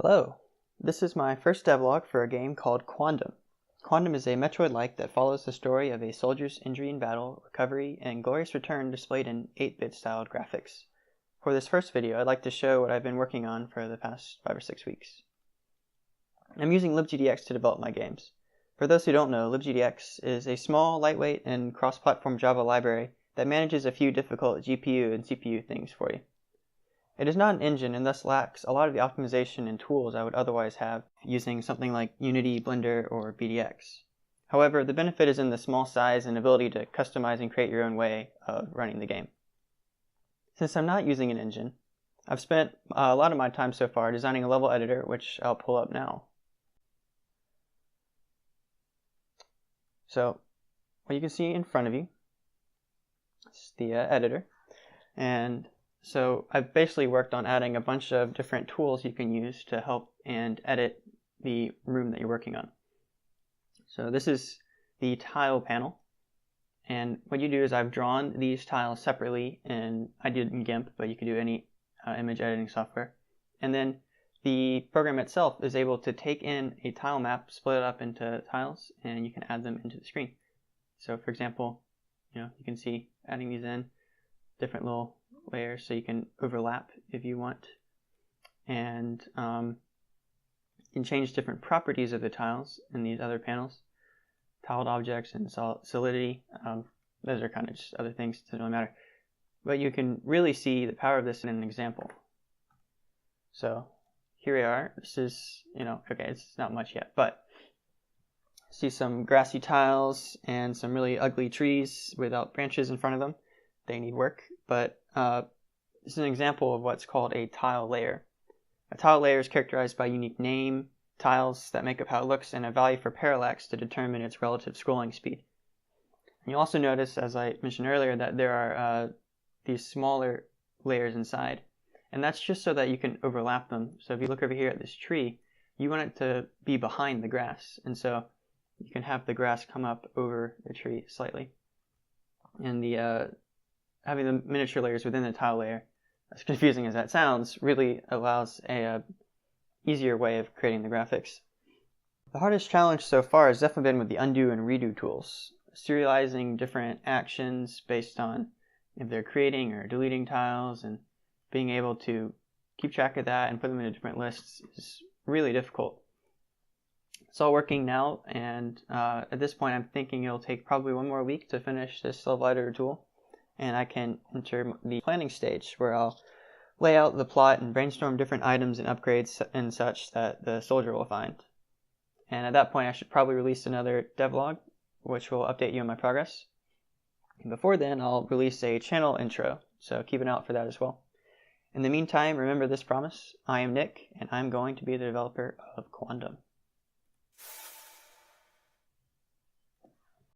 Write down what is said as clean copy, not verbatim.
Hello, this is my first devlog for a game called Quondam. Quondam is a Metroid-like that follows the story of a soldier's injury in battle, recovery, and glorious return displayed in 8-bit styled graphics. For this first video, I'd like to show what I've been working on for the past 5 or 6 weeks. I'm using libgdx to develop my games. For those who don't know, libgdx is a small, lightweight, and cross-platform Java library that manages a few difficult GPU and CPU things for you. It is not an engine and thus lacks a lot of the optimization and tools I would otherwise have using something like Unity, Blender, or BDX. However, the benefit is in the small size and ability to customize and create your own way of running the game. Since I'm not using an engine, I've spent a lot of my time so far designing a level editor, which I'll pull up now. So, what you can see in front of you is the editor, and so I've basically worked on adding a bunch of different tools you can use to help and edit the room that you're working on. So this is the tile panel, and what you do is I've drawn these tiles separately, and I did in GIMP, but you can do any image editing software. And then the program itself is able to take in a tile map, split it up into tiles, and you can add them into the screen. So for example, you can see adding these in different little layers so you can overlap if you want, and you can change different properties of the tiles in these other panels, tiled objects and solidity. Those are kind of just other things, doesn't really matter, but you can really see the power of this in an example. So here we are. This is, okay, it's not much yet, but see some grassy tiles and some really ugly trees without branches in front of them. They need work, but this is an example of what's called a tile layer. A tile layer is characterized by a unique name, tiles that make up how it looks, and a value for parallax to determine its relative scrolling speed. And you'll also notice, as I mentioned earlier, that there are these smaller layers inside, and that's just so that you can overlap them. So if you look over here at this tree, you want it to be behind the grass, and so you can have the grass come up over the tree slightly. And the having the miniature layers within the tile layer, as confusing as that sounds, really allows a easier way of creating the graphics. The hardest challenge so far has definitely been with the undo and redo tools. Serializing different actions based on if they're creating or deleting tiles, and being able to keep track of that and put them into different lists is really difficult. It's all working now, and at this point I'm thinking it'll take probably one more week to finish this level editor tool, and I can enter the planning stage where I'll lay out the plot and brainstorm different items and upgrades and such that the soldier will find. And at that point I should probably release another devlog, which will update you on my progress. And before then I'll release a channel intro, so keep an eye out for that as well. In the meantime, remember this promise: I am Nick, and I'm going to be the developer of Quondam.